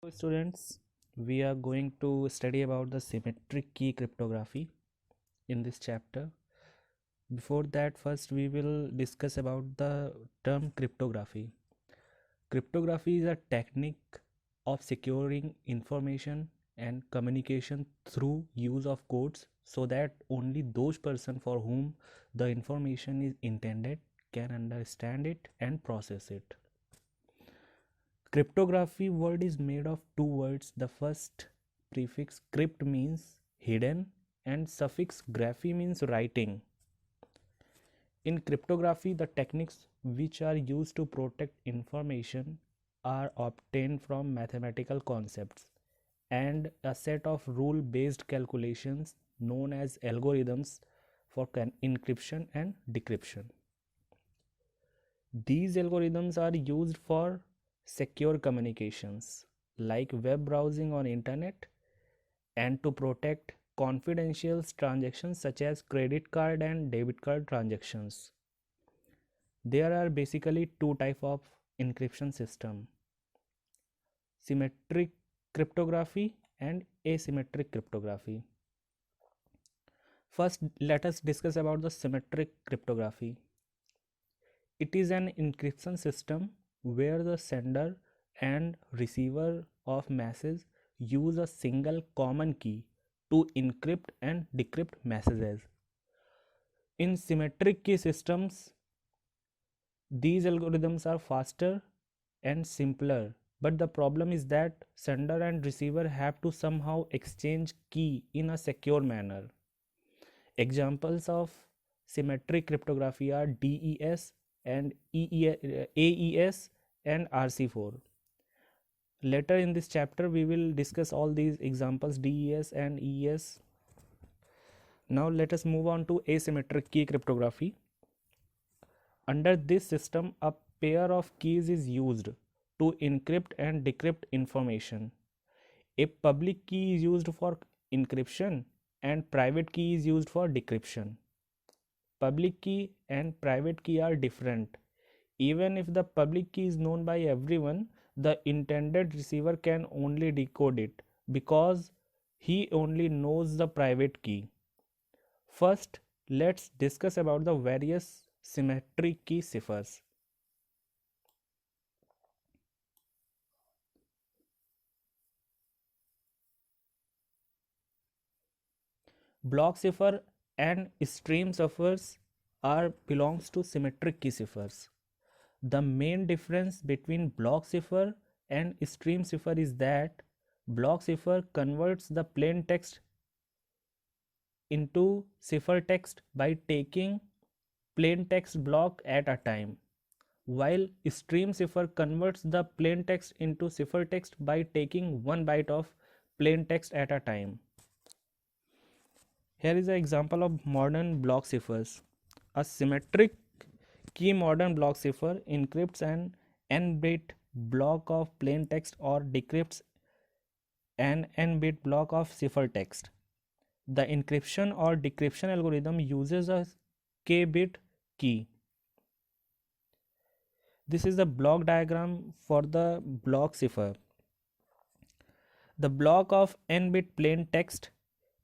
Hello students, we are going to study about the symmetric key cryptography in this chapter. Before that, first we will discuss about the term cryptography. Cryptography is a technique of securing information and communication through use of codes so that only those persons for whom the information is intended can understand it and process it. Cryptography word is made of two words. The first prefix crypt means hidden and suffix graphy means writing. In cryptography, the techniques which are used to protect information are obtained from mathematical concepts and a set of rule based calculations known as algorithms for encryption and decryption. These algorithms are used for secure communications like web browsing on internet and to protect confidential transactions such as credit card and debit card transactions. There are basically two types of encryption system: symmetric cryptography and asymmetric cryptography. First, let us discuss about the symmetric cryptography. It is an encryption system where the sender and receiver of messages use a single common key to encrypt and decrypt messages. In symmetric key systems, these algorithms are faster and simpler, but the problem is that sender and receiver have to somehow exchange key in a secure manner. Examples of symmetric cryptography are DES and AES and RC4. Later in this chapter we will discuss all these examples, DES and ES. Now let us move on to asymmetric key cryptography. Under this system, a pair of keys is used to encrypt and decrypt information. A public key is used for encryption and private key is used for decryption. Public key and private key are different. Even if the public key is known by everyone, the intended receiver can only decode it because he only knows the private key. First, let's discuss about the various symmetric key ciphers. Block cipher and stream ciphers belongs to symmetric key ciphers. The main difference between block cipher and stream cipher is that block cipher converts the plain text into ciphertext by taking plain text block at a time, while stream cipher converts the plain text into ciphertext by taking one byte of plain text at a time. Here is an example of modern block ciphers. A symmetric key modern block cipher encrypts an n-bit block of plain text or decrypts an n-bit block of ciphertext. The encryption or decryption algorithm uses a k-bit key. This is the block diagram for the block cipher. The block of n-bit plain text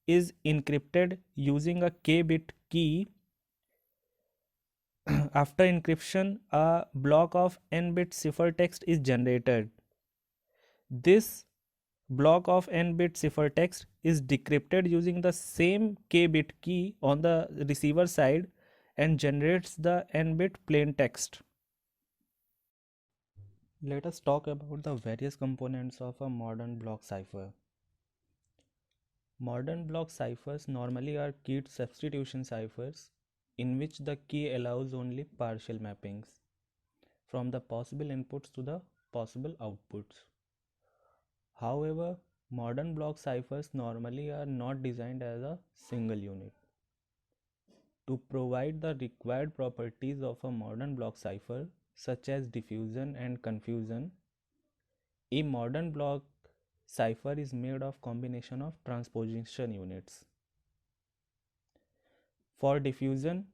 is encrypted using a k-bit key. After encryption, a block of n-bit ciphertext is generated. This block of n-bit ciphertext is decrypted using the same k-bit key on the receiver side and generates the n-bit plain text. Let us talk about the various components of a modern block cipher. Modern block ciphers normally are keyed substitution ciphers in which the key allows only partial mappings from the possible inputs to the possible outputs. However, modern block ciphers normally are not designed as a single unit. To provide the required properties of a modern block cipher, such as diffusion and confusion, a modern block cipher is made of combination of transposition units. For diffusion,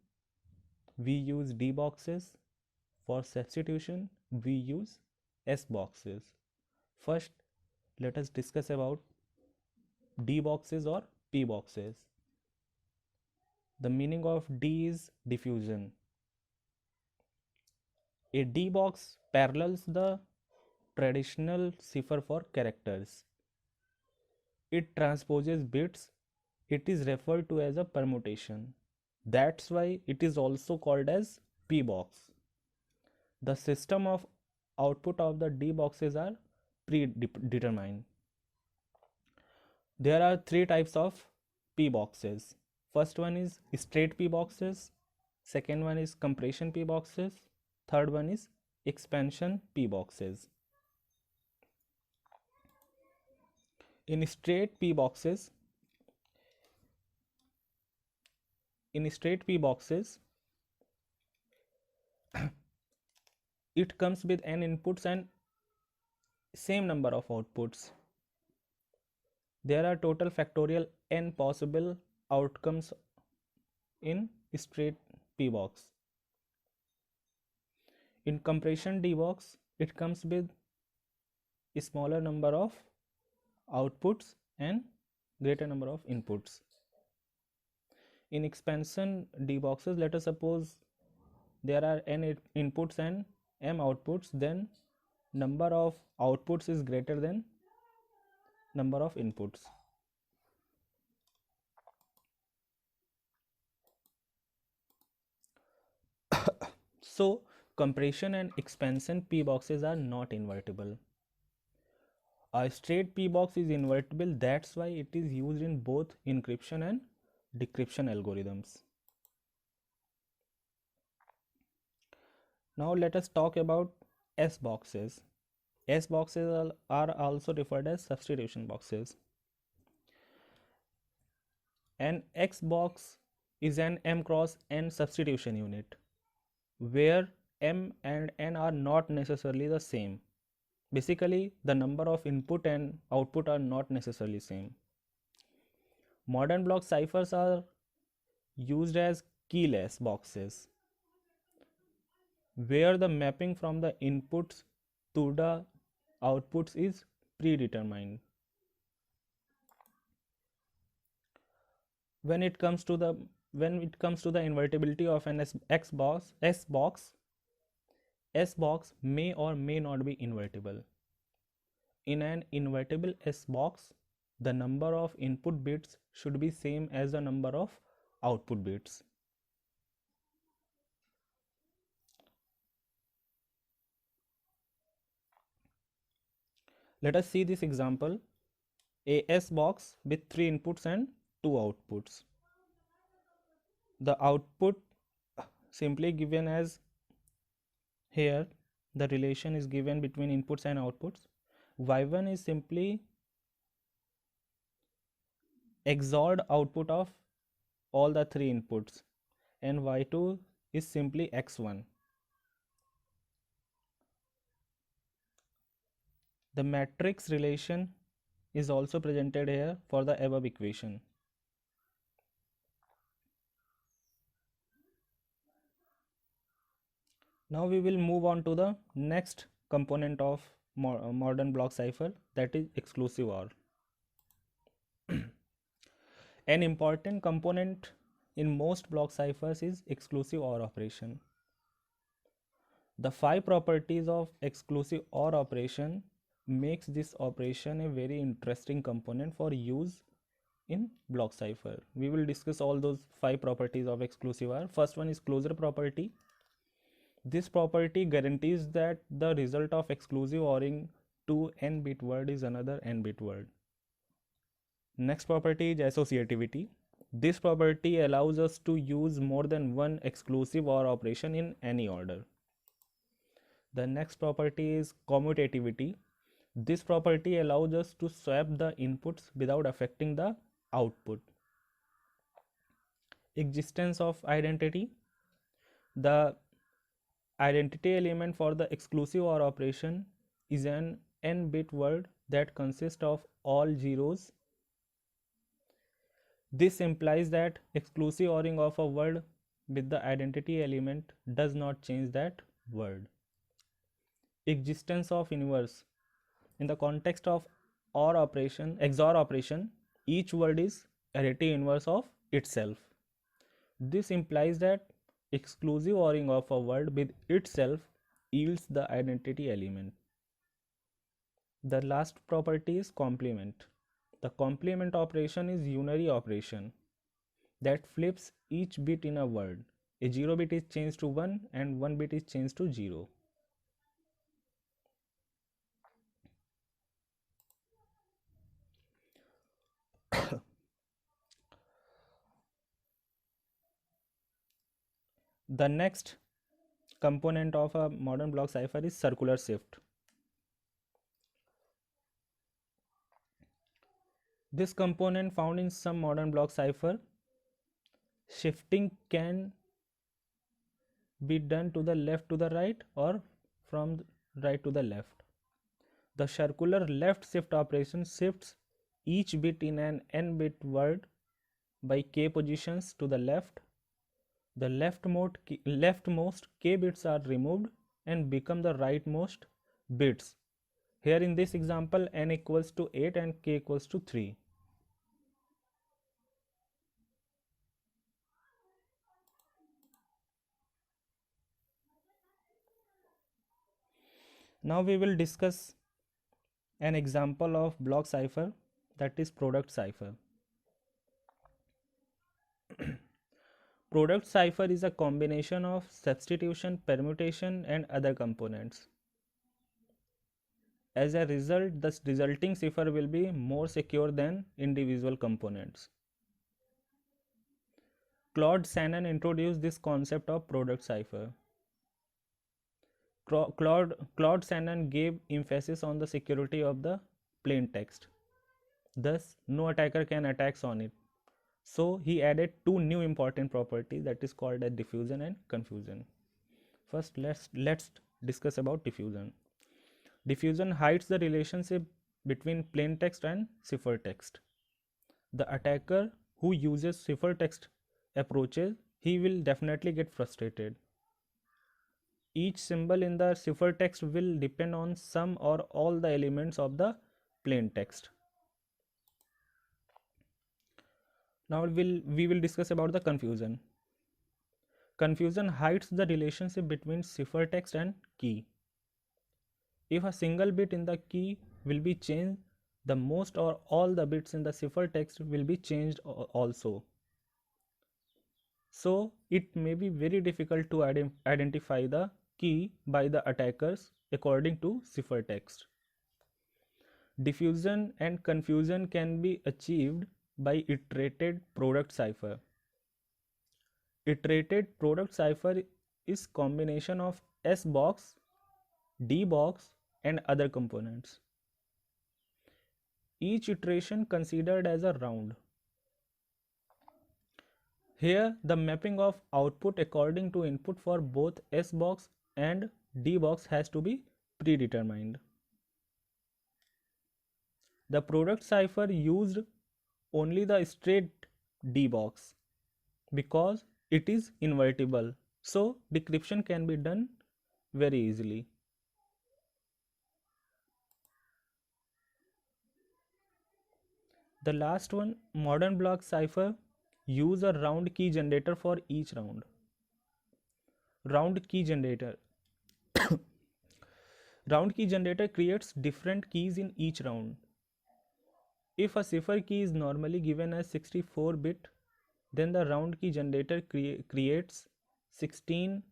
we use D boxes. For substitution, we use S boxes. First, let us discuss about D boxes or P boxes. The meaning of D is diffusion. A D box parallels the traditional cipher for characters. It transposes bits. It is referred to as a permutation. That's why it is also called as P box. The system of output of the D boxes are predetermined. There are three types of P boxes. First one is straight P boxes, second one is compression P boxes, third one is expansion P boxes. In straight P boxes, it comes with n inputs and same number of outputs. There are total factorial n possible outcomes in straight P box. In compression D box, it comes with a smaller number of outputs and greater number of inputs. In expansion D boxes, let us suppose there are n inputs and m outputs, then number of outputs is greater than number of inputs. So compression and expansion P boxes are not invertible. A straight P box is invertible, that's why it is used in both encryption and decryption algorithms. Now let us talk about S boxes. S boxes are also referred as substitution boxes. An X box is an M cross N substitution unit, where M and N are not necessarily the same. Basically, the number of input and output are not necessarily same. Modern block ciphers are used as keyless boxes, where the mapping from the inputs to the outputs is predetermined. When it comes to the invertibility of an S box may or may not be invertible. In an invertible S box, the number of input bits should be same as the number of output bits. Let us see this example. A S box with 3 inputs and 2 outputs. The output simply given as here, the relation is given between inputs and outputs. Y1 is simply XORed output of all the 3 inputs, and Y2 is simply X1. The matrix relation is also presented here for the above equation. Now we will move on to the next component of modern block cipher, that is exclusive OR. An important component in most block ciphers is exclusive OR operation. The 5 properties of exclusive OR operation makes this operation a very interesting component for use in block cipher. We will discuss all those 5 properties of exclusive OR. First one is closure property. This property guarantees that the result of exclusive ORing to n bit word is another n bit word. Next property is associativity. This property allows us to use more than one exclusive OR operation in any order. The next property is commutativity. This property allows us to swap the inputs without affecting the output. Existence of identity. The identity element for the exclusive OR operation is an n-bit word that consists of all zeros. This implies that exclusive ORing of a word with the identity element does not change that word. Existence of inverse. In the context of XOR operation, each word is arity inverse of itself. This implies that exclusive ORing of a word with itself yields the identity element. The last property is complement. The complement operation is unary operation that flips each bit in a word. A 0 bit is changed to 1 and 1 bit is changed to 0. The next component of a modern block cipher is circular shift. This component found in some modern block cipher. Shifting can be done to the left to the right or from right to the left. The circular left shift operation shifts each bit in an n bit word by k positions to the left. The leftmost k bits are removed and become the rightmost bits. Here in this example, n equals to 8 and k equals to 3. Now we will discuss an example of block cipher, that is product cipher. Product cipher is a combination of substitution, permutation and other components. As a result, the resulting cipher will be more secure than individual components. Claude Shannon introduced this concept of product cipher. Claude Shannon gave emphasis on the security of the plain text. Thus, no attacker can attack on it. So, he added two new important properties, that is called as diffusion and confusion. First, let's discuss about diffusion. Diffusion hides the relationship between plain text and ciphertext. The attacker who uses ciphertext approaches, he will definitely get frustrated. Each symbol in the ciphertext will depend on some or all the elements of the plain text. Now we will discuss about the confusion. Confusion hides the relationship between ciphertext and key. If a single bit in the key will be changed, the most or all the bits in the ciphertext will be changed also. So it may be very difficult to identify the key by the attackers according to ciphertext. Diffusion and confusion can be achieved by iterated product cipher. Iterated product cipher is combination of S box, D box and other components. Each iteration considered as a round. Here the mapping of output according to input for both S box and D box has to be predetermined. The product cipher used only the straight D box because it is invertible, so decryption can be done very easily. The last one, modern block cipher, use a round key generator for each round. Round key generator. Round key generator creates different keys in each round. If a cipher key is normally given as 64 bit, then the round key generator creates 16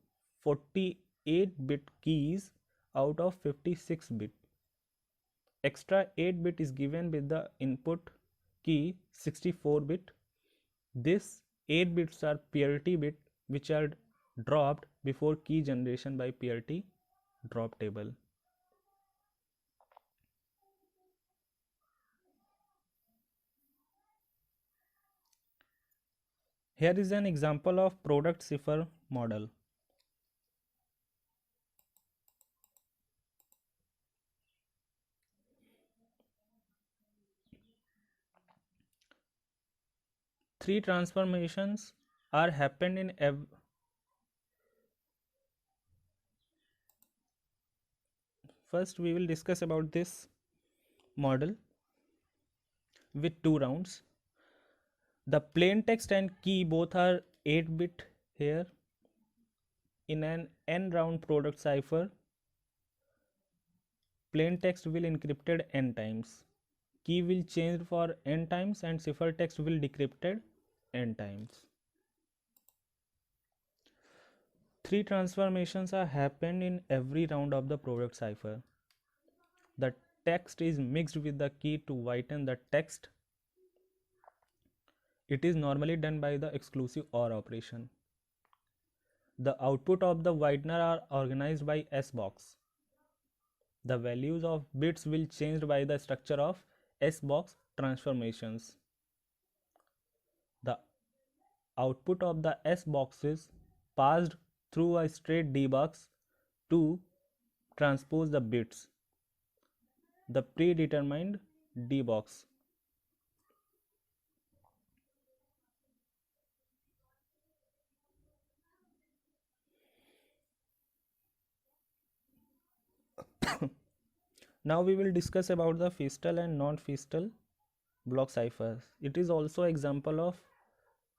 48-bit keys out of 56 bit. Extra 8 bit is given with the input key 64 bit. This 8 bits are parity bit which are dropped before key generation by parity drop table. Here is an example of product cipher model. Three transformations are happened in First we will discuss about this model. with 2 rounds. The plain text and key both are 8-bit here. In an n round product cipher, plain text will encrypted n times, key will change for n times, and ciphertext will decrypted n times. 3 transformations are happened in every round of the product cipher. The text is mixed with the key to whiten the text. It is normally done by the exclusive OR operation. The output of the whitener are organized by S box. The values of bits will change by the structure of S box transformations. The output of the S box is passed through a straight debug to transpose the bits, the predetermined debox. Now we will discuss about the Feistel and non-Feistel block ciphers. It is also example of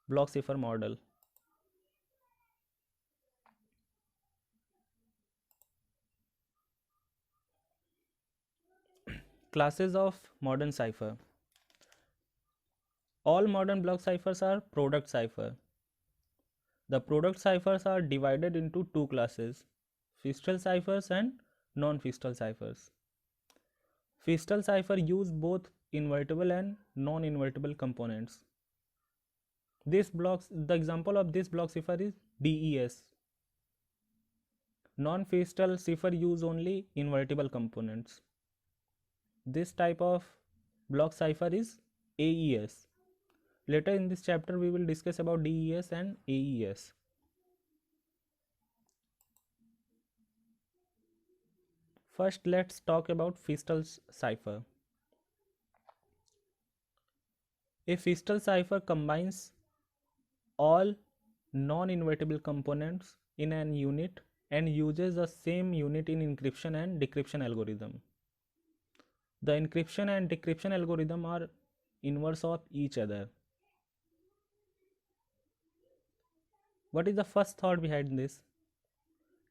block cipher model. Classes of modern cipher. All modern block ciphers are product cipher. The product ciphers are divided into 2 classes, Feistel ciphers and non-Feistel ciphers. Feistel cipher use both invertible and non-invertible components. The example of this block cipher is DES. Non-Feistel cipher use only invertible components. This type of block cipher is AES. Later in this chapter we will discuss about DES and AES. First let's talk about Feistel cipher. A Feistel cipher combines all non-invertible components in an unit and uses the same unit in encryption and decryption algorithm. The encryption and decryption algorithm are inverse of each other. What is the first thought behind this?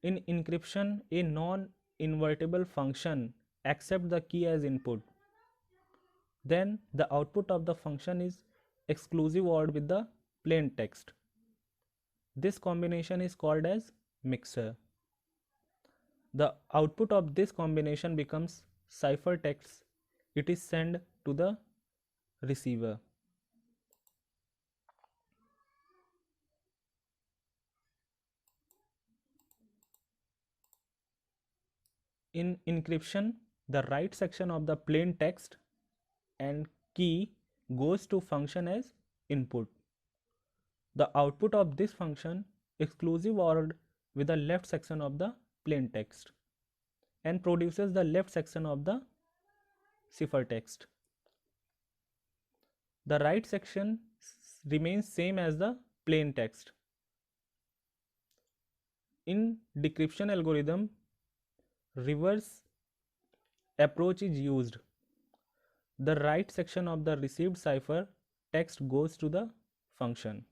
In encryption, a non-invertible function accepts the key as input. Then the output of the function is exclusive OR with the plain text. This combination is called as mixer. The output of this combination becomes ciphertext. It is sent to the receiver. In encryption, the right section of the plain text and key goes to function as input. The output of this function exclusive ORed with the left section of the plain text and produces the left section of the ciphertext. The right section remains same as the plain text. In decryption algorithm, reverse approach is used. The right section of the received cipher text goes to the function.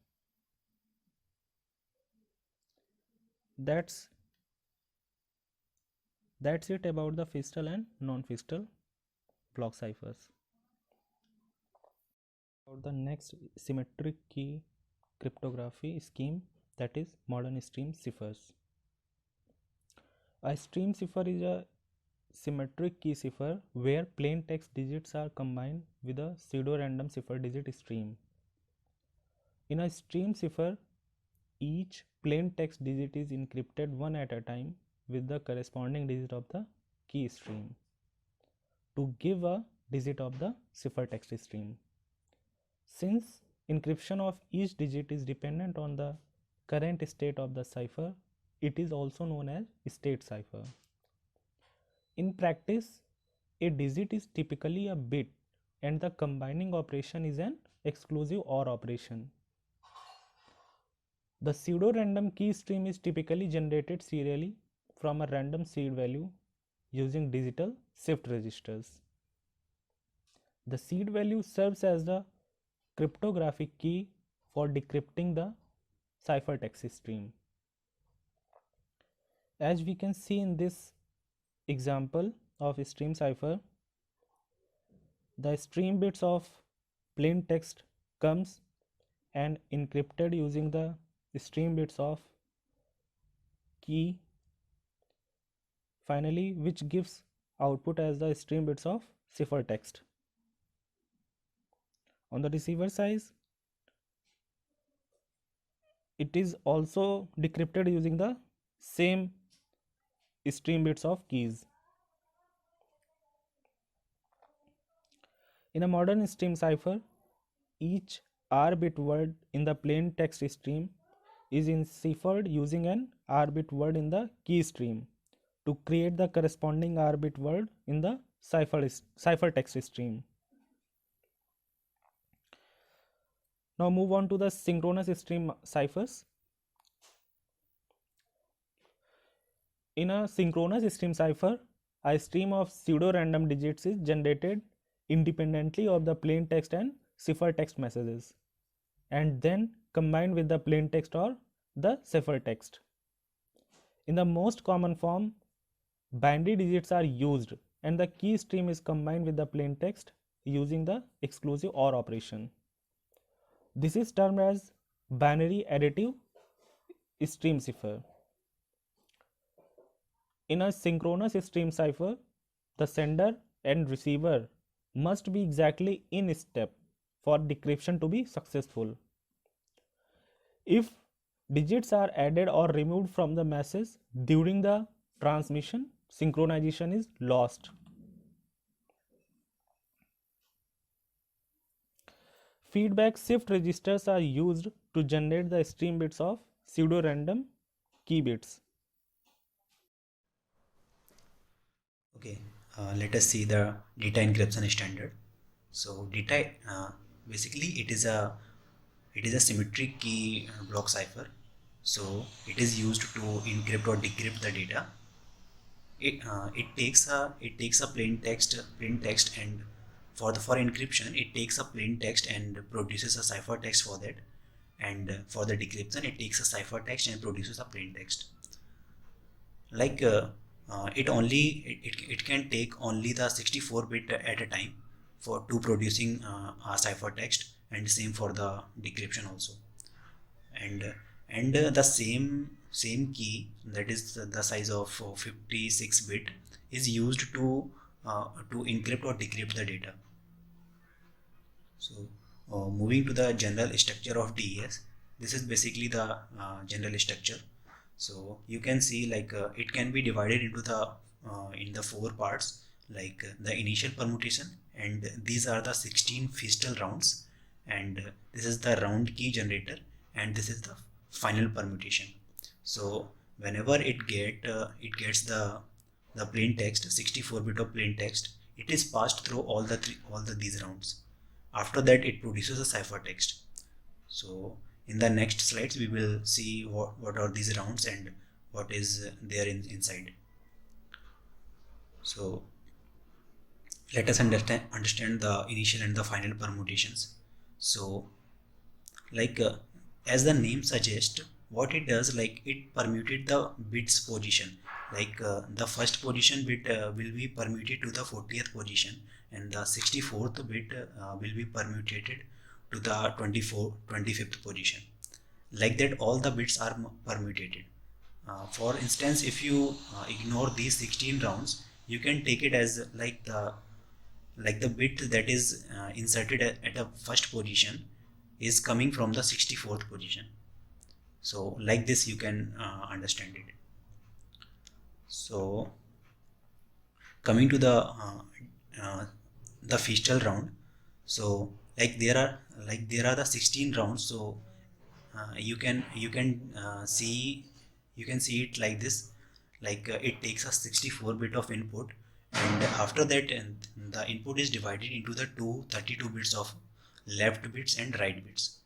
That's it about the Feistel and non-Feistel block ciphers. About the next symmetric key cryptography scheme, that is modern stream ciphers. A stream cipher is a symmetric key cipher where plain text digits are combined with a pseudo-random cipher digit stream. In a stream cipher, each plain text digit is encrypted one at a time with the corresponding digit of the key stream to give a digit of the ciphertext stream. Since encryption of each digit is dependent on the current state of the cipher, it is also known as state cipher. In practice, a digit is typically a bit and the combining operation is an exclusive OR operation. The pseudo-random key stream is typically generated serially from a random seed value using digital shift registers. The seed value serves as the cryptographic key for decrypting the ciphertext stream. As we can see in this example of stream cipher, the stream bits of plain text comes and encrypted using the stream bits of key, finally which gives output as the stream bits of ciphertext. On the receiver side, it is also decrypted using the same stream bits of keys. In a modern stream cipher, each R bit word in the plain text stream is enciphered using an R bit word in the key stream to create the corresponding R bit word in the ciphertext stream. Now move on to the synchronous stream ciphers. In a synchronous stream cipher, a stream of pseudo-random digits is generated independently of the plain text and ciphertext messages, and then combined with the plain text or the ciphertext. In the most common form, binary digits are used and the key stream is combined with the plain text using the exclusive OR operation. This is termed as binary additive stream cipher. In a synchronous stream cipher, the sender and receiver must be exactly in step for decryption to be successful. If digits are added or removed from the message during the transmission, synchronization is lost. Feedback shift registers are used to generate the stream bits of pseudo-random key bits. Okay, let us see the data encryption standard. So data basically it is a symmetric key block cipher. So it is used to encrypt or decrypt the data. It takes a plain text and for encryption it takes a plain text and produces a ciphertext for that, and for the decryption it takes a ciphertext and produces a plain text. Like it can take only the 64 bit at a time for producing a ciphertext, and same for the decryption also. And the same key, that is the size of 56 bit, is used to encrypt or decrypt the data. So moving to the general structure of DES, this is basically the general structure. So you can see like it can be divided into the in the 4 parts, like the initial permutation, and these are the 16 fiscal rounds, and this is the round key generator, and this is the final permutation. So whenever it gets the plain text, 64 bit of plain text, it is passed through all these rounds. After that it produces a ciphertext. So in the next slides we will see what are these rounds and what is there inside. So let us understand the initial and the final permutations. So like as the name suggests, what it does, like it permuted the bits position. Like the first position bit will be permuted to the 40th position, and the 64th bit will be permuted to the 25th position. Like that all the bits are permutated. For instance, if you ignore these 16 rounds, you can take it as like the bit that is inserted at a first position is coming from the 64th position. So like this you can understand it. So coming to the fiscal round, so like there are the 16 rounds. So you can see it like this, like it takes a 64 bit of input, and after that the input is divided into the 32 bits of left bits and right bits.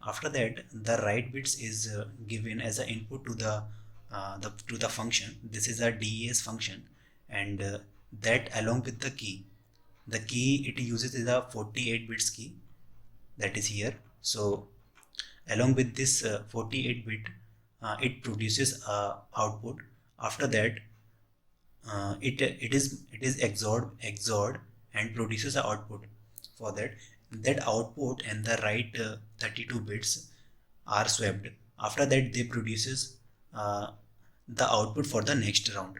After that the right bits is given as an input to the function. This is a DES function, and that along with the key, the key it uses is a 48 bits key, that is here. So along with this 48 bit, it produces output. After that, it is XORed and produces a output. For that output and the right 32 bits are swapped. After that, they produces the output for the next round.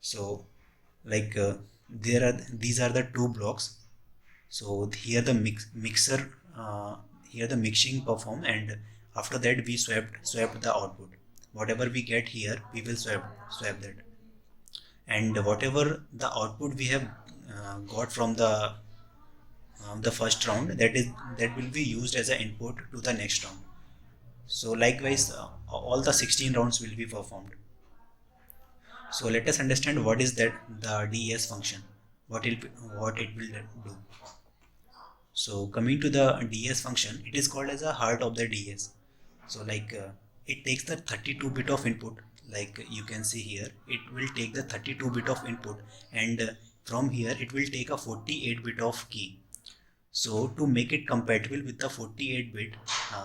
So like these are the two blocks. So here the mixer here the mixing perform, and after that we swapped the output. Whatever we get here, we will swap that, and whatever the output we have got from the first round, that will be used as an input to the next round. So likewise, all the 16 rounds will be performed. So let us understand what is that the DES function, what it will do. So coming to the DES function, it is called as a heart of the DES. So like it takes the 32 bit of input, like you can see here, it will take the 32 bit of input, and from here it will take a 48 bit of key. So to make it compatible with the 48 bit,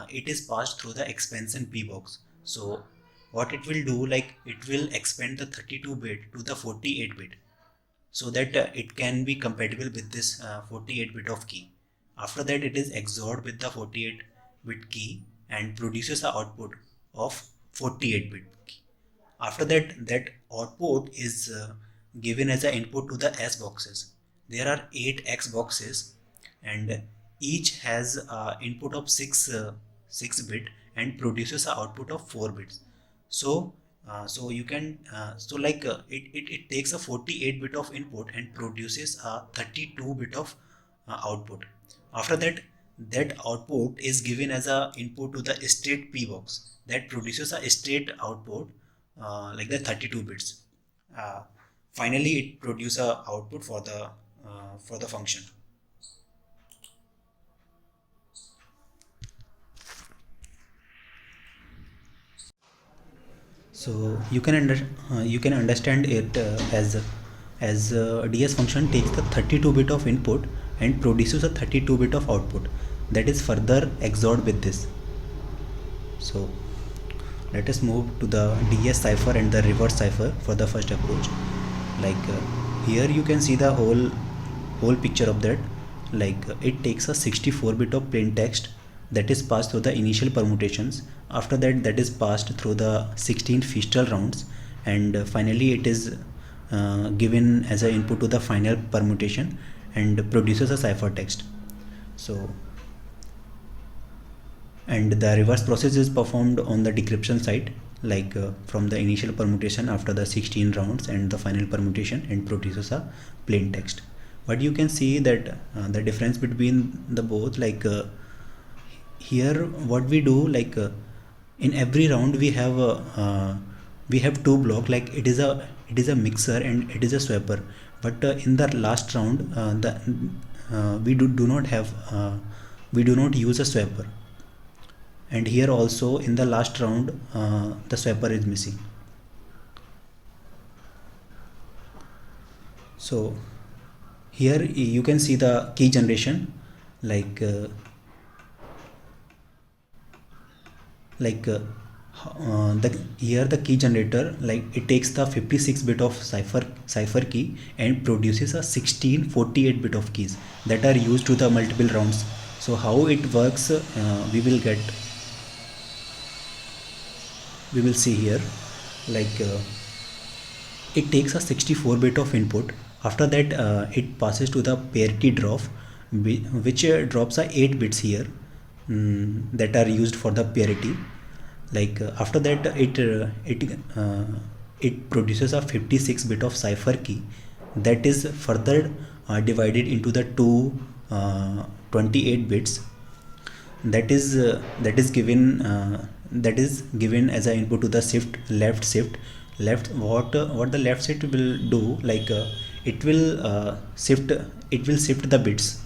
it is passed through the expansion P box. So what it will do, like it will expand the 32 bit to the 48 bit, so that it can be compatible with this 48 bit of key. After that, it is XORed with the 48 bit key and produces an output of 48 bit key. After that, that output is given as an input to the S boxes. There are 8 X boxes, and each has input of 6 bit and produces an output of 4 bits. So you can it takes a 48 bit of input and produces a 32 bit of output. After that, that output is given as a input to the state P box, that produces a state output like the 32 bits. Finally, it produces a output for the function. So you can understand it as DS function takes the 32 bit of input and produces a 32 bit of output, that is further XORed with this. So let us move to the DS cipher and the reverse cipher for the first approach. Like here you can see the whole picture of that. Like it takes a 64 bit of plain text that is passed through the initial permutations. After that is passed through the 16 Feastal rounds, and finally it is given as an input to the final permutation and produces a cipher text. So, and the reverse process is performed on the decryption side, like from the initial permutation after the 16 rounds and the final permutation, and produces a plain text. But you can see that the difference between the both, like here what we do, like in every round we have two blocks, like it is a mixer and it is a swapper. But in the last round, we do not use a swapper, and here also in the last round the swapper is missing. So here you can see the key generation, like here the key generator, like it takes the 56 bit of cipher key and produces a 16 48 bit of keys that are used to the multiple rounds. So how it works, we will see here. Like it takes a 64 bit of input. After that it passes to the parity drop, which drops a 8 bits here that are used for the parity. Like after that it produces a 56 bit of cipher key that is further divided into the two 28 bits, that is given as an input to the shift left. What the left shift will do, like it will shift the bits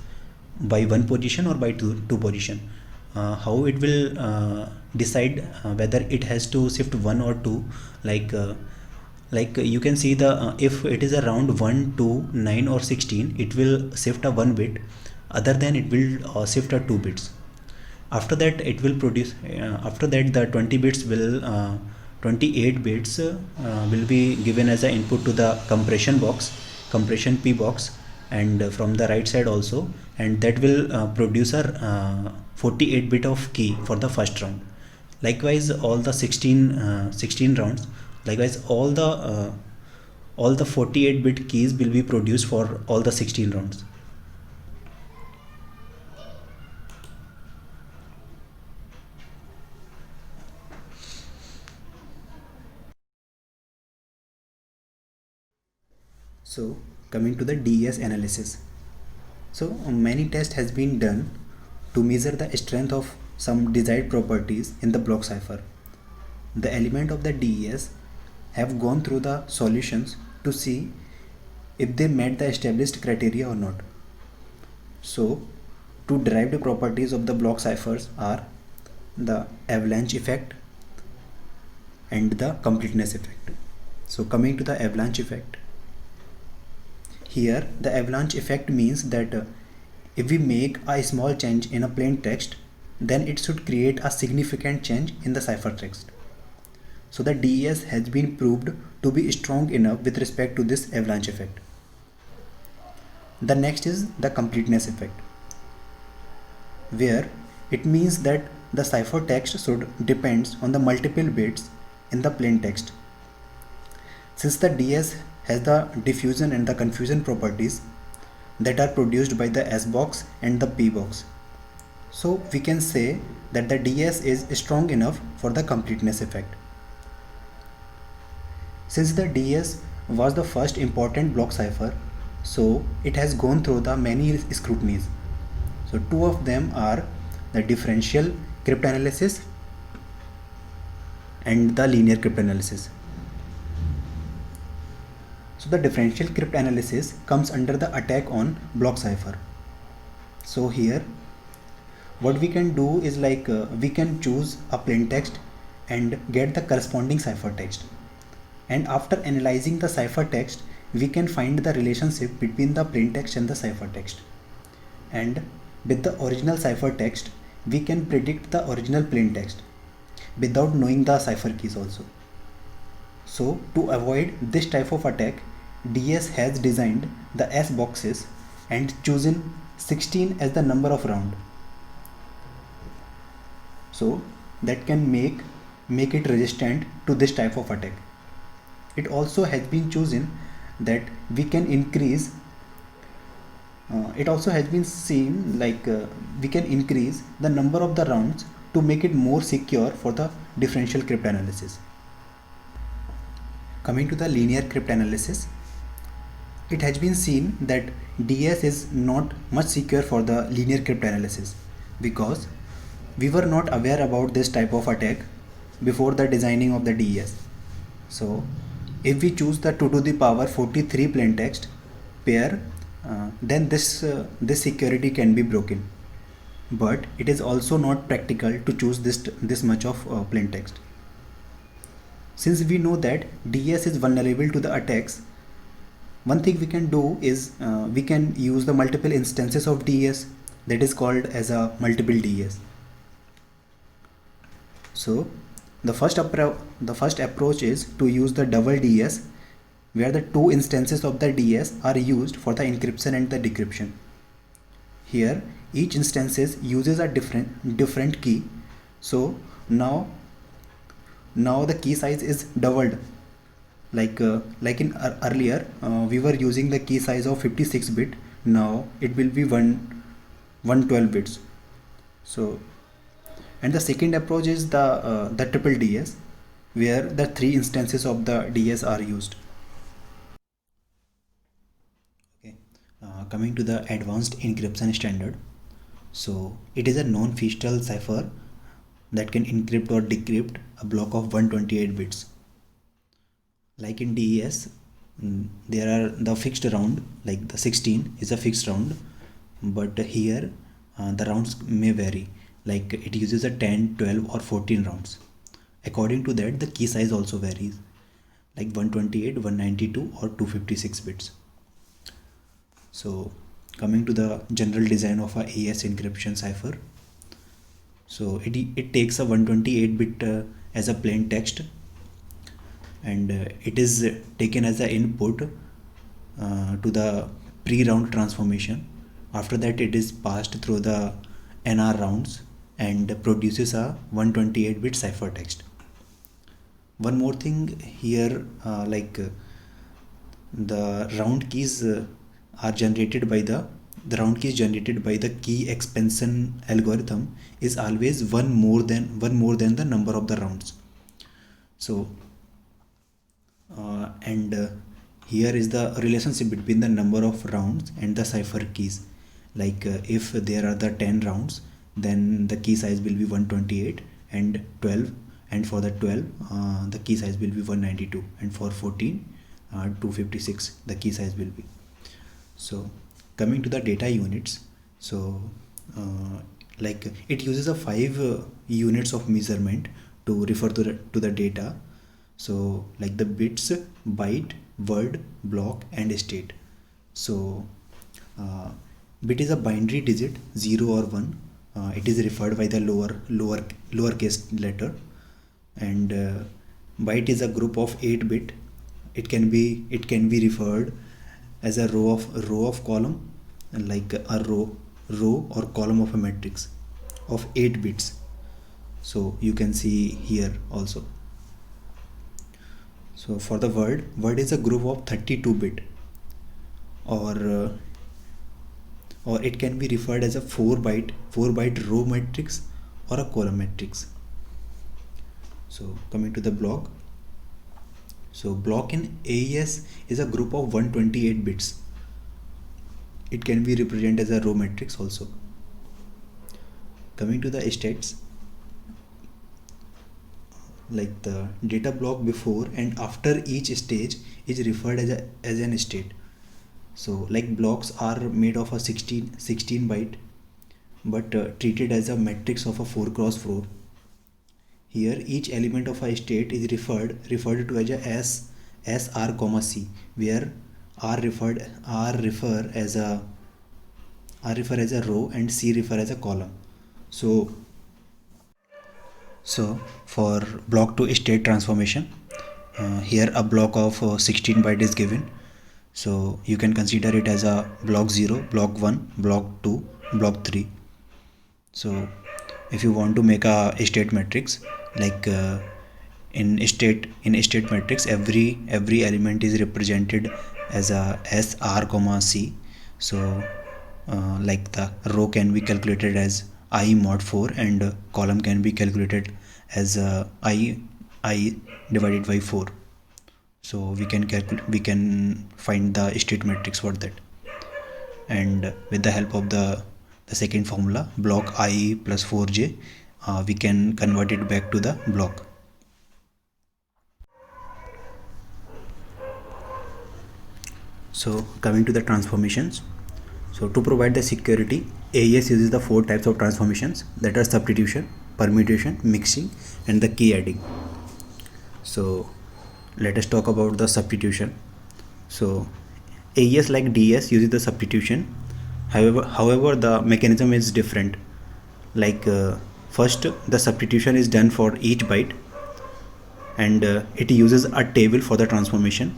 by one position or by two position. How it will decide whether it has to shift one or two, like Like you can see the if it is a round 1, 2, 9 or 16, it will shift a 1 bit, other than it will shift a 2 bits. After that it will produce after that the 20 bits will 28 bits will be given as an input to the compression box, compression P box, and from the right side also, and that will produce a 48 bit of key for the first round. Likewise all the 16 rounds, likewise all the 48 bit keys will be produced for all the 16 rounds. So coming to the DES analysis. So many tests has been done to measure the strength of some desired properties in the block cipher. The element of the DES have gone through the solutions to see if they met the established criteria or not. So two derived properties of the block ciphers are the avalanche effect and the completeness effect. So coming to the avalanche effect. Here the avalanche effect means that if we make a small change in a plain text, then it should create a significant change in the cipher text. So the DES has been proved to be strong enough with respect to this avalanche effect. The next is the completeness effect, where it means that the cipher text should depends on the multiple bits in the plain text. Since the DS has the diffusion and the confusion properties that are produced by the S box and the P box, so we can say that the DS is strong enough for the completeness effect. Since the DS was the first important block cipher, so it has gone through the many scrutinies. So two of them are the differential cryptanalysis and the linear cryptanalysis. So the differential cryptanalysis comes under the attack on block cipher. So here what we can do is like we can choose a plain text and get the corresponding cipher text, and after analyzing the cipher text we can find the relationship between the plain text and the cipher text, and with the original cipher text we can predict the original plain text without knowing the cipher keys also. So to avoid this type of attack, DS has designed the S boxes and chosen 16 as the number of round, so that can make it resistant to this type of attack. It also has been chosen that we can increase it also has been seen like we can increase the number of the rounds to make it more secure for the differential cryptanalysis. Coming to the linear cryptanalysis, it has been seen that DS is not much secure for the linear cryptanalysis because we were not aware about this type of attack before the designing of the DS. So if we choose the 2 to the power 43 plain text pair, then this security can be broken. But it is also not practical to choose this much of plain text. Since we know that DS is vulnerable to the attacks, one thing we can do is we can use the multiple instances of DS, that is called as a multiple DS. So the first approach is to use the double DS, where the two instances of the DS are used for the encryption and the decryption. Here each instance uses a different key. So now the key size is doubled. Like in earlier we were using the key size of 56 bit. Now it will be 112 bits. So, and the second approach is the triple DS, where the three instances of the DS are used. Okay, coming to the advanced encryption standard. So it is a non-fictional cipher that can encrypt or decrypt a block of 128 bits. Like in DES, there are the fixed round, like the 16 is a fixed round, but here the rounds may vary, like it uses a 10, 12 or 14 rounds. According to that, the key size also varies. like 128, 192 or 256 bits. So coming to the general design of a AES encryption cipher. So it takes a 128 bit as a plain text, and it is taken as an input to the pre-round transformation. After that, it is passed through the NR rounds and produces a 128 bit cipher text. One more thing here, the round keys are generated by the round keys generated by the key expansion algorithm is always one more than the number of the rounds. So here is the relationship between the number of rounds and the cipher keys. If there are the 10 rounds, then the key size will be 128, and 12, and for the 12 the key size will be 192, and for 14 256 the key size will be. So coming to the data units, so it uses a 5 units of measurement to refer to the data. So like the bits, byte, word, block and state. So bit is a binary digit, 0 or 1. It is referred by the lowercase letter, and byte is a group of 8 bit. It can be referred as a row of column, like a row or column of a matrix of 8 bits. So you can see here also. So for the word is a group of 32 bit, or it can be referred as a 4 byte row matrix or a column matrix. So coming to the block. So block in AES is a group of 128 bits. It can be represented as a row matrix also. Coming to the states, like the data block before and after each stage is referred as an state. So like blocks are made of a 16 byte, but treated as a matrix of a 4x4. Here each element of a state is referred to as a R, C, where R refer as a row and C refer as a column. So for block to state transformation, here a block of 16 byte is given. So you can consider it as a block 0, block 1, block 2, block 3. So if you want to make a state matrix, like in state matrix, every element is represented as a S, R, C. So like the row can be calculated as I mod 4, and column can be calculated as I divided by 4. So we can find the state matrix for that, and with the help of the second formula, block I plus 4j, we can convert it back to the block. So coming to the transformations. So to provide the security, AES uses the 4 types of transformations, that are substitution, permutation, mixing and the key adding. So let us talk about the substitution. So AES, like DS, uses the substitution. However the mechanism is different. First, the substitution is done for each byte, and it uses a table for the transformation.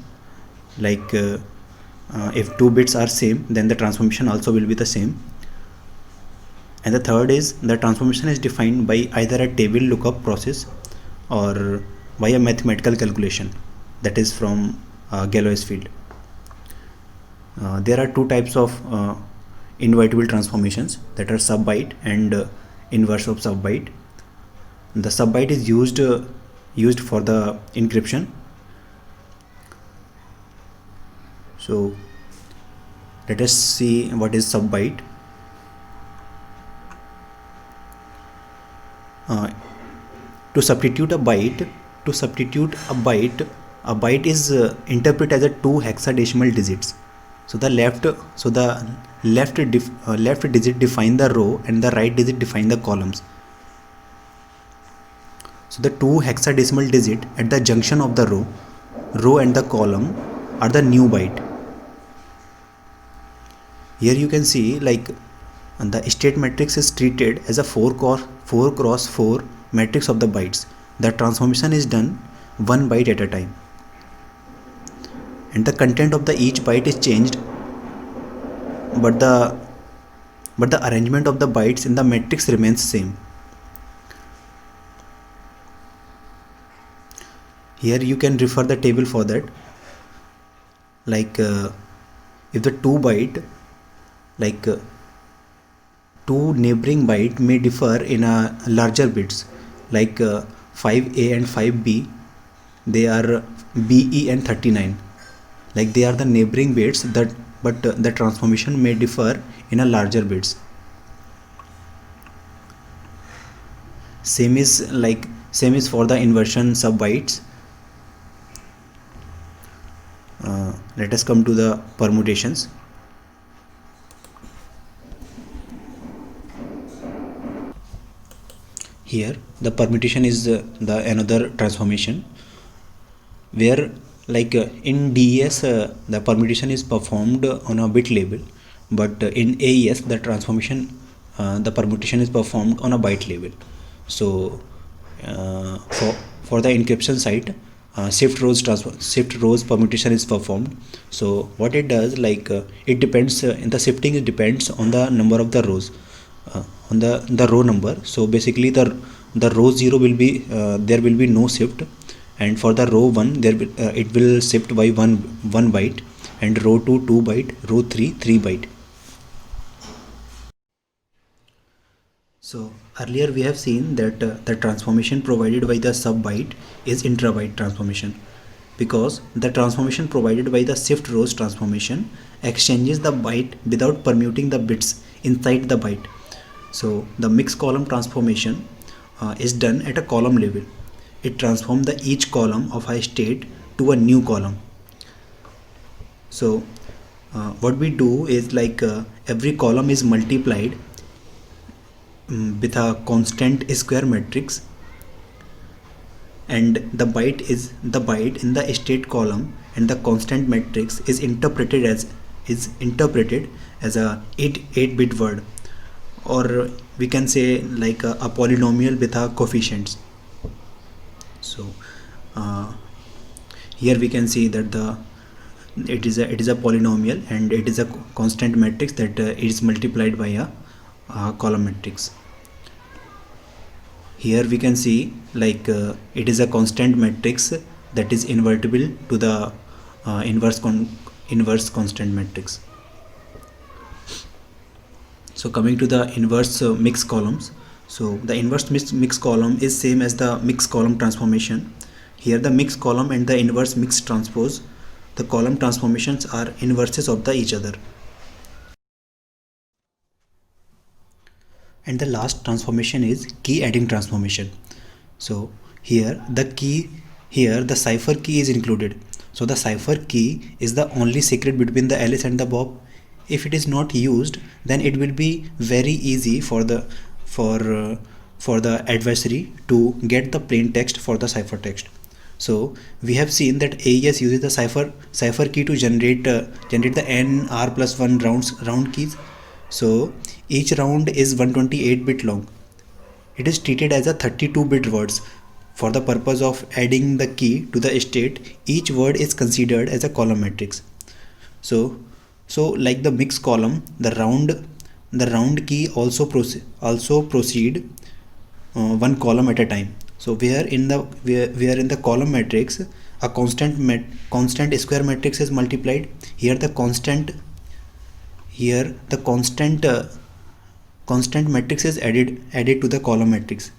If 2 bits are same, then the transformation also will be the same. And the third is, the transformation is defined by either a table lookup process or by a mathematical calculation, that is from Galois field. There are 2 types of inevitable transformations, that are subbyte and inverse of subbyte. The subbyte is used for the encryption. So let us see what is subbyte. To substitute a byte, a byte is interpreted as a 2 hexadecimal digits. So the left digit define the row and the right digit define the columns. So the 2 hexadecimal digit at the junction of the row row and the column are the new byte. Here you can see like the state matrix is treated as a 4 cross 4 matrix of the bytes. The transformation is done 1 byte at a time, and the content of the each byte is changed, but the arrangement of the bytes in the matrix remains same. Here you can refer the table for that. Like if the 2 byte, like two neighboring byte may differ in a larger bits, like 5a and 5b, they are be and 39, like they are the neighboring bits, that but the transformation may differ in a larger bits. Same is for the inversion sub bytes. Let us come to the permutations. Here the permutation is the another transformation, where like in DES the permutation is performed on a bit level, but in AES the transformation, the permutation is performed on a byte level. So for the encryption side, shift rows permutation is performed. So what it does, like it depends in the shifting, it depends on the number of the rows, on the row number. So basically the row 0 will be there will be no shift, and for the row 1 there it will shift by one byte, and row 2 2 byte, row 3 3 byte. So earlier we have seen that the transformation provided by the sub byte is intra-byte transformation, because the transformation provided by the shift rows transformation exchanges the byte without permuting the bits inside the byte. So the mixed column transformation is done at a column level. It transforms the each column of a state to a new column. So what we do is like every column is multiplied with a constant square matrix, and the byte in the state column, and the constant matrix is interpreted as a 8 bit word, or we can say like a polynomial with a coefficients. So here we can see that it is a polynomial, and it is a constant matrix that is multiplied by a column matrix. Here we can see like it is a constant matrix that is invertible to the inverse constant matrix. So coming to the inverse mixed columns. So the inverse mixed column is same as the mixed column transformation. Here the mixed column and the inverse mixed transpose, the column transformations are inverses of each other. And the last transformation is key adding transformation. So here the cipher key is included. So the cipher key is the only secret between the Alice and the Bob. If it is not used, then it will be very easy for the adversary to get the plain text for the ciphertext. So we have seen that AES uses the cipher key to generate the n r plus 1 round keys. So each round is 128 bit long. It is treated as a 32 bit words. For the purpose of adding the key to the state, each word is considered as a column matrix. So like the mixed column, the round key also proceed one column at a time. So where in the column matrix a constant square matrix is multiplied, here the constant matrix is added to the column matrix.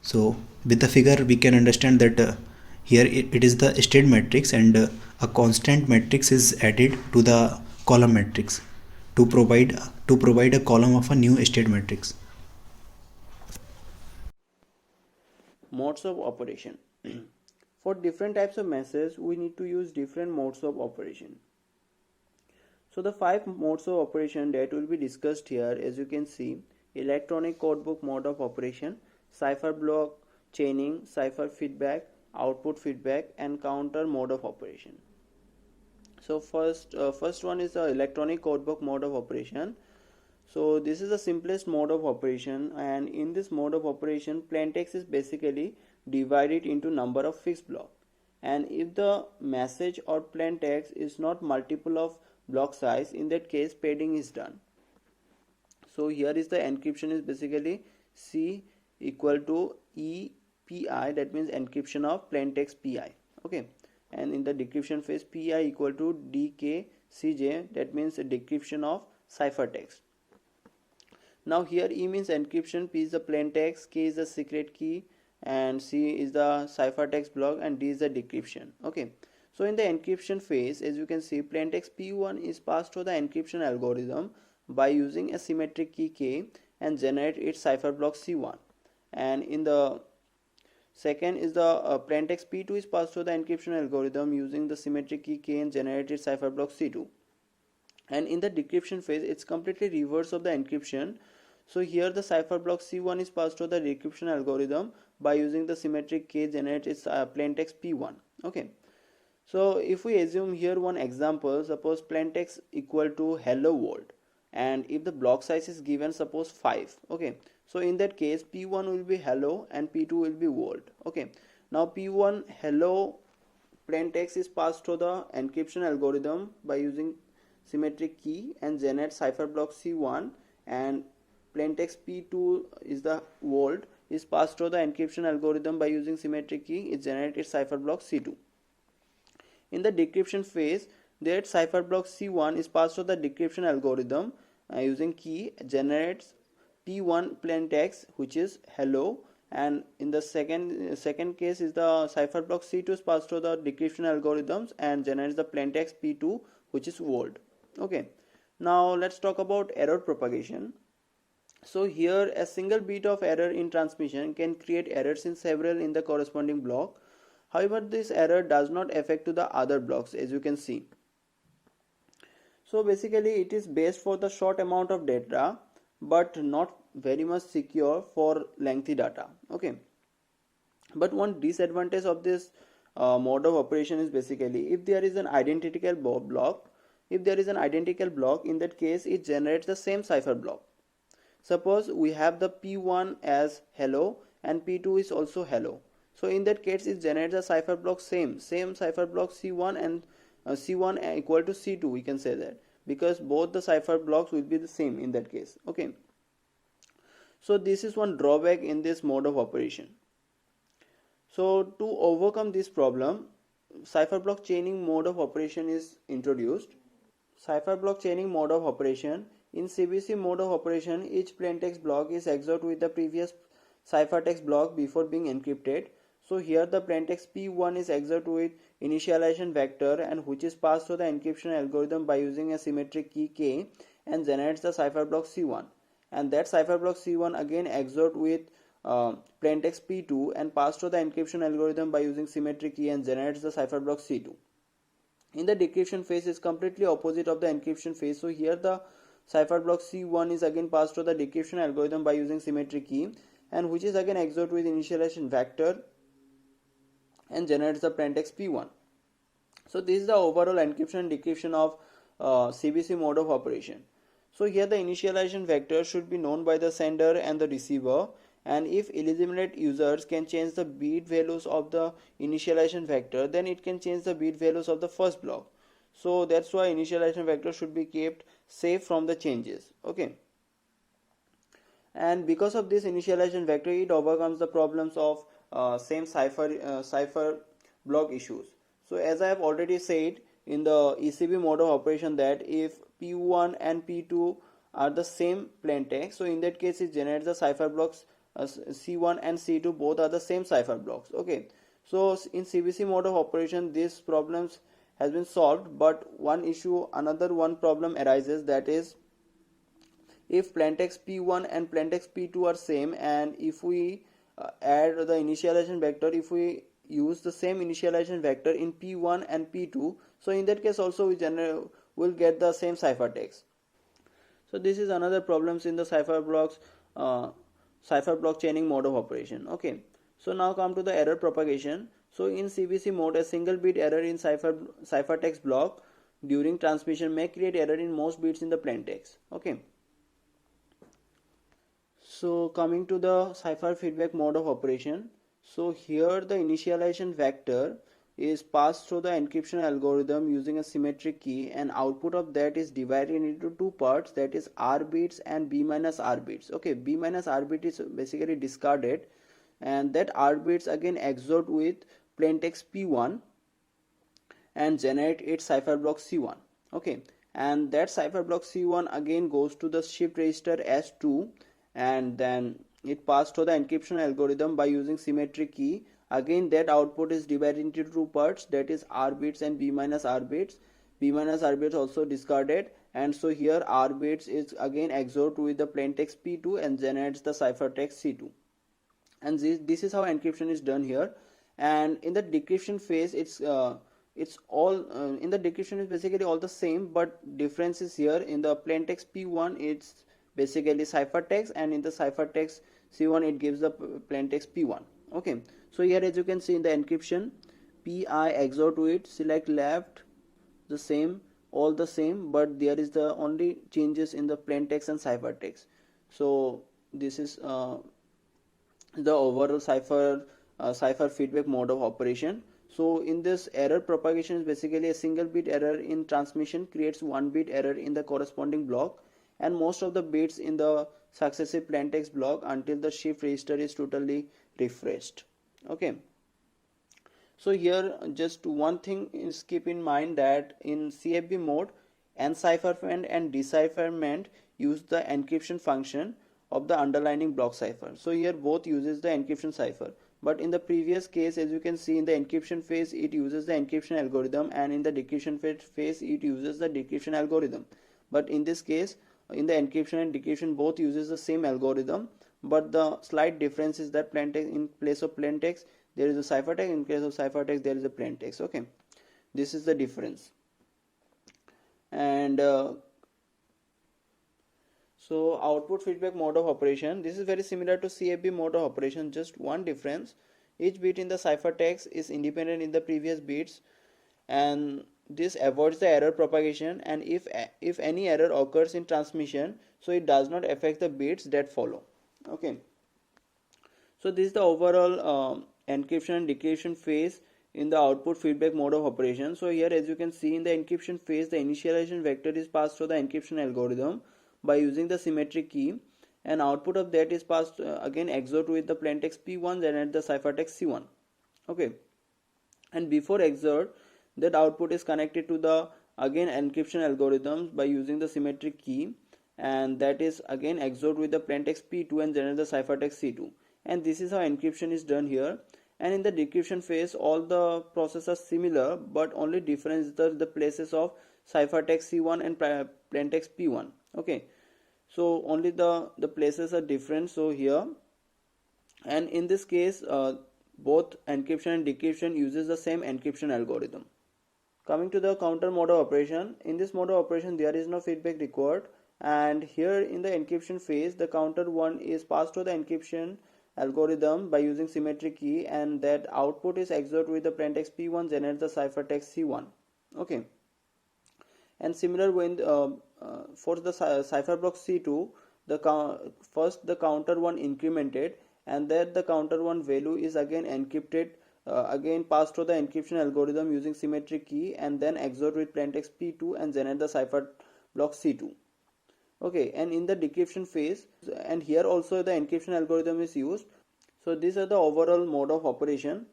So with the figure we can understand that here it is the state matrix, and a constant matrix is added to the column matrix to provide a column of a new state matrix. Modes of operation. For different types of messages, we need to use different modes of operation. So the 5 modes of operation that will be discussed here, as you can see: electronic codebook mode of operation, cipher block chaining, cipher feedback, output feedback, and counter mode of operation. So first one is the electronic codebook mode of operation. So this is the simplest mode of operation, and in this mode of operation plaintext is basically divided into number of fixed block, and if the message or plaintext is not multiple of block size, in that case padding is done. So here is the encryption is basically C equal to EPI, that means encryption of plaintext PI. Okay, and in the decryption phase PI equal to DKCJ, that means a decryption of ciphertext. Now here E means encryption, P is the plaintext, K is the secret key, and C is the ciphertext block, and D is the decryption. Okay, so in the encryption phase, as you can see, plaintext P1 is passed to the encryption algorithm by using a symmetric key K and generate its cipher block C1, and in the second is the plaintext P2 is passed to the encryption algorithm using the symmetric key K and generate its cipher block C2. And in the decryption phase, it's completely reverse of the encryption. So here the cipher block C1 is passed to the decryption algorithm by using the symmetric K generate its plaintext P1. Okay, so if we assume here one example, suppose plaintext equal to hello world, and if the block size is given suppose 5. Okay, so in that case P1 will be hello and P2 will be world. Okay, now P1 hello plaintext is passed to the encryption algorithm by using symmetric key and generate cipher block C1, and plaintext P2 is the world is passed to the encryption algorithm by using symmetric key, it generates its cipher block C2. In the decryption phase, that cipher block C1 is passed to the decryption algorithm using key generates P1 plaintext which is hello, and in the second case is the cipher block C2 is passed to the decryption algorithms and generates the plaintext P2 which is world. Okay, now let's talk about error propagation. So here a single bit of error in transmission can create errors in several in the corresponding block. However, this error does not affect to the other blocks, as you can see. So basically it is based for the short amount of data but not very much secure for lengthy data. Okay, but one disadvantage of this mode of operation is basically if there is an identical block, in that case it generates the same cipher block. Suppose we have the P1 as hello and P2 is also hello. So in that case it generates a cipher block same cipher block C1 and C1 equal to C2, we can say that, because both the cipher blocks will be the same in that case. Okay, so this is one drawback in this mode of operation. So to overcome this problem, cipher block chaining mode of operation is introduced. Cipher block chaining mode of operation. In CBC mode of operation, each plaintext block is XORed with the previous ciphertext block before being encrypted. So here the plaintext P1 is XORed with initialization vector and which is passed to the encryption algorithm by using a symmetric key K and generates the cipher block C1. And that cipher block C1 again XORed with plaintext P2 and passed to the encryption algorithm by using symmetric key and generates the cipher block C2. In the decryption phase is completely opposite of the encryption phase. So here the cipher block C1 is again passed to the decryption algorithm by using symmetric key and which is again XORed with initialization vector and generates the plaintext P1. So this is the overall encryption and decryption of CBC mode of operation. So here the initialization vector should be known by the sender and the receiver, and if illegitimate users can change the bit values of the initialization vector, then it can change the bit values of the first block. So that's why initialization vector should be kept safe from the changes. Okay, and because of this initialization vector, it overcomes the problems of same cipher block issues. So as I have already said in the ECB mode of operation that if P1 and P2 are the same plaintext, so in that case it generates the cipher blocks C1 and C2 both are the same cipher blocks. Okay, so in CBC mode of operation these problems has been solved, but another one problem arises, that is if plaintext P1 and plaintext P2 are same and if we add the initialization vector, if we use the same initialization vector in P1 and P2, so in that case also we will get the same ciphertext. So this is another problems in the cipher block chaining mode of operation. Okay, so now come to the error propagation. So in CBC mode, a single bit error in ciphertext block during transmission may create error in most bits in the plaintext. Okay. So coming to the cipher feedback mode of operation. So here the initialization vector is passed through the encryption algorithm using a symmetric key, and output of that is divided into two parts, that is R bits and B minus R bits. Okay, B minus R bit is basically discarded, and that R bits again XORed with plaintext P1 and generate its cipher block C1. Okay, and that cipher block C1 again goes to the shift register S2, and then it passed through the encryption algorithm by using symmetric key. Again that output is divided into two parts, that is R bits and B minus R bits. B minus R bits also discarded, and so here R bits is again XORed with the plaintext P2 and generates the ciphertext C2. And this is how encryption is done here. And in the decryption phase, it's all in the decryption is basically all the same, but difference is here in the plaintext P1 it's basically ciphertext, and in the ciphertext C1 it gives the plaintext P1. Okay, so here as you can see in the encryption, Pi XOR to it, select left, the same, all the same, but there is the only changes in the plaintext and ciphertext. So this is the overall cipher feedback mode of operation. So in this, error propagation is basically a single bit error in transmission creates one bit error in the corresponding block, and most of the bits in the successive plaintext block until the shift register is totally refreshed. Okay, so here just one thing is keep in mind that in CFB mode, encipherment and decipherment use the encryption function of the underlying block cipher. So here both uses the encryption cipher, but in the previous case as you can see in the encryption phase it uses the encryption algorithm, and in the decryption phase it uses the decryption algorithm. But in this case, in the encryption and decryption both uses the same algorithm, but the slight difference is that plaintext, in place of plaintext there is a ciphertext, in case of ciphertext there is a plaintext. Okay, this is the difference. And so output feedback mode of operation, this is very similar to CFB mode of operation, just one difference, each bit in the ciphertext is independent in the previous bits, and this avoids the error propagation, and if any error occurs in transmission, so it does not affect the bits that follow. Okay, so this is the overall encryption and decryption phase in the output feedback mode of operation. So here as you can see in the encryption phase, the initialization vector is passed through the encryption algorithm by using the symmetric key, and output of that is passed again XORed with the plaintext P1 and the ciphertext C1. Okay, and before XOR, that output is connected to the again encryption algorithms by using the symmetric key, and that is again XORed with the plaintext P2 and generate the ciphertext C2. And this is how encryption is done here. And in the decryption phase all the processes are similar, but only difference is the places of ciphertext C1 and plaintext P1. Okay, so only the places are different. So here, and in this case both encryption and decryption uses the same encryption algorithm. Coming to the counter mode of operation, in this mode of operation there is no feedback required, and here in the encryption phase the counter 1 is passed to the encryption algorithm by using symmetric key, and that output is XORed with the plaintext P1 generates the ciphertext C1. Okay, and similar when for the cipher block C2, first the counter 1 incremented, and that the counter 1 value is again encrypted, again passed through the encryption algorithm using symmetric key, and then XORed with plaintext P2 and generate the cipher block C2. Okay, and in the decryption phase, and here also the encryption algorithm is used. So these are the overall mode of operation.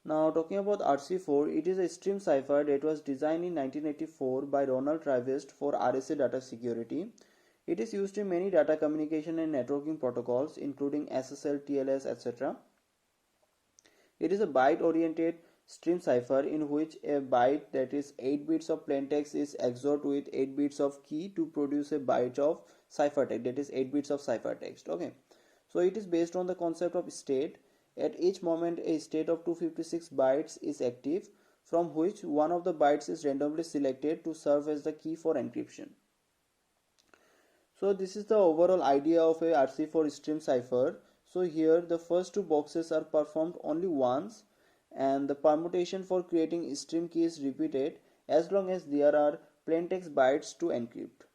Now talking about RC4, it is a stream cipher that was designed in 1984 by Ronald Rivest for RSA data security. It is used in many data communication and networking protocols including SSL, TLS, etc. It is a byte-oriented stream cipher in which a byte, that is 8 bits of plaintext, is XORed with 8 bits of key to produce a byte of ciphertext, that is 8 bits of ciphertext. Okay, so it is based on the concept of state. At each moment a state of 256 bytes is active, from which one of the bytes is randomly selected to serve as the key for encryption. So this is the overall idea of a RC4 stream cipher. So here the first two boxes are performed only once, and the permutation for creating stream key is repeated as long as there are plaintext bytes to encrypt.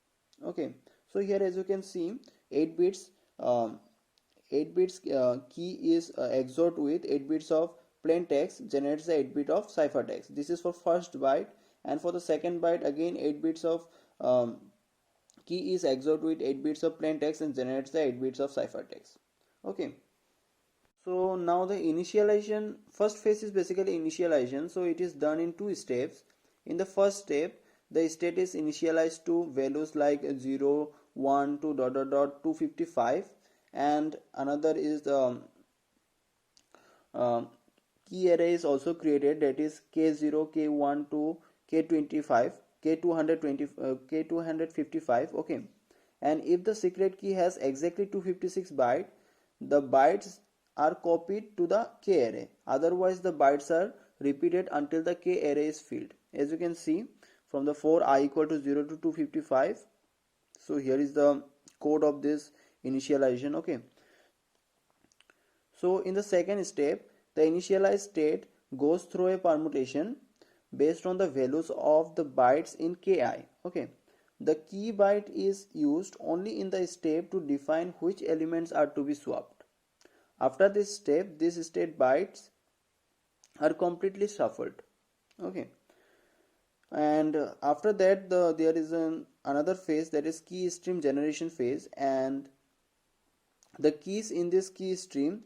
Okay, so here as you can see, 8 bits 8 bits key is XORed with 8 bits of plain text generates the 8 bit of ciphertext. This is for first byte, and for the second byte again 8 bits of key is XORed with 8 bits of plain text and generates the 8 bits of ciphertext. Okay, so now the initialization, first phase is basically initialization, so it is done in two steps. In the first step, the state is initialized to values like 0, 1 to dot dot dot 255, and another is the key array is also created, that is k0, k1 to k25, k220, k255. Okay, and if the secret key has exactly 256 bytes, the bytes are copied to the k array, otherwise the bytes are repeated until the k array is filled. As you can see from the 4 I equal to 0 to 255, so here is the code of this initialization. Okay, so in the second step, the initialized state goes through a permutation based on the values of the bytes in ki. Okay, the key byte is used only in the step to define which elements are to be swapped. After this step, these state bytes are completely shuffled. Okay, and after that there is another phase, that is key stream generation phase, and the keys in this key stream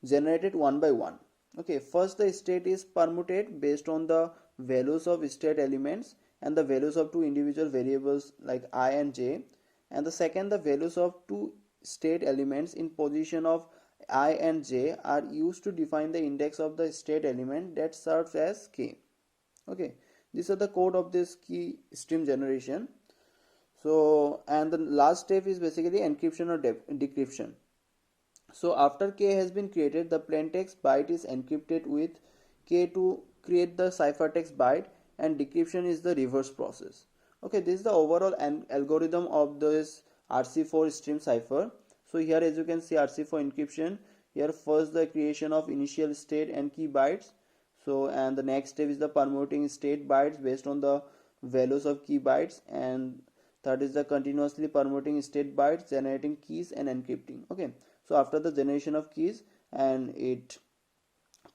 generated one by one. Okay, first the state is permuted based on the values of state elements and the values of two individual variables like I and j, and the second, the values of two state elements in position of I and j are used to define the index of the state element that serves as k. Okay, these are the code of this key stream generation. So, and the last step is basically encryption or decryption. So after k has been created, the plaintext byte is encrypted with k to create the ciphertext byte, and decryption is the reverse process. Okay, this is the overall algorithm of this RC4 stream cipher. So here as you can see, RC4 encryption, here first the creation of initial state and key bytes. So, and the next step is the permuting state bytes based on the values of key bytes, and third is the continuously permuting state bytes generating keys and encrypting. Okay, so after the generation of keys, and it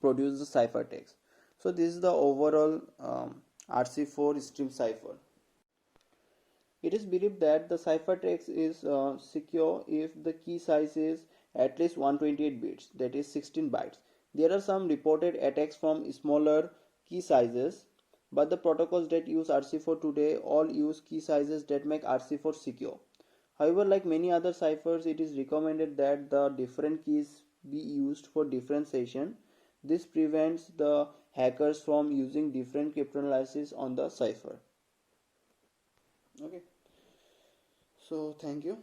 produces the ciphertext. So this is the overall RC4 stream cipher. It is believed that the ciphertext is secure if the key size is at least 128 bits, that is 16 bytes. There are some reported attacks from smaller key sizes, but the protocols that use RC4 today all use key sizes that make RC4 secure. However, like many other ciphers, it is recommended that the different keys be used for differentiation. This prevents the hackers from using different cryptanalysis on the cipher. Okay, so thank you.